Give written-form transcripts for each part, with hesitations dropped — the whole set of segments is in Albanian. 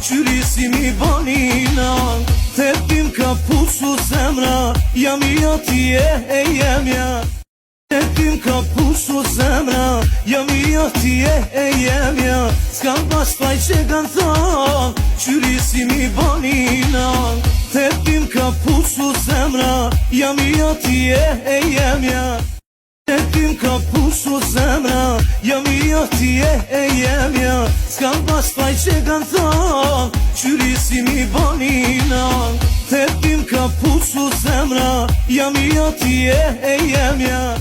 qyri si mi banina. Tepim ka pusu zemra, jam I atje e jemja. Tepim ka pusu zemra, jam I atje e jemja. S'kam pas faj që kanë thon, qyri si mi banina. Tepim ka pusu zemra, jam I atje e jemja. Tepim ka pusu zemra, jam I atje e jemja. S'kam pas faj që kanë thon, qyri si mi banina. Tepim ka pusu zemra, jam I atje e jemja.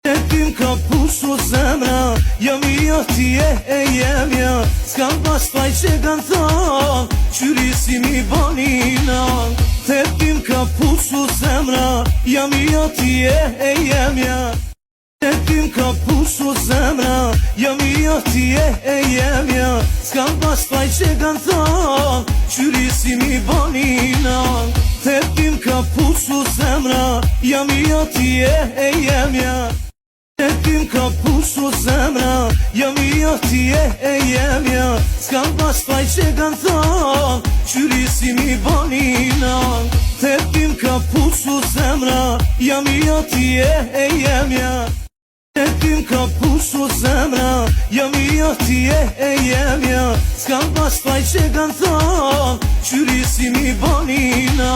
Tepim ka pusu zemra, jam I atje e jemja. S'kam pas faj që kanë thon, qyri si mi banina. Tepim ka pusu zemra, jam I atje e jemja. Tepim ka pusu zemra, jam I atje e jemja. S'kam pas faj që kanë thon, qyri si mi banina. Tepim ka pusu zemra, jam I atje e jemja. Tepim ka pusu zemra, jam I atje e jemja. S'kam pas faj që kanë thon, qyri si mi banina. Tepim ka pusu zemra, jam I atje e jemja. Tepim ka pusu zemra, jam I atje e jemja. S'kam pas faj që kanë thon, qyri si mi banina.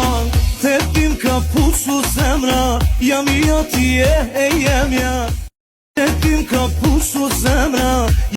Tepim ka pusu zemra, jam I atje e jemja. Tepim ka pusu zemra.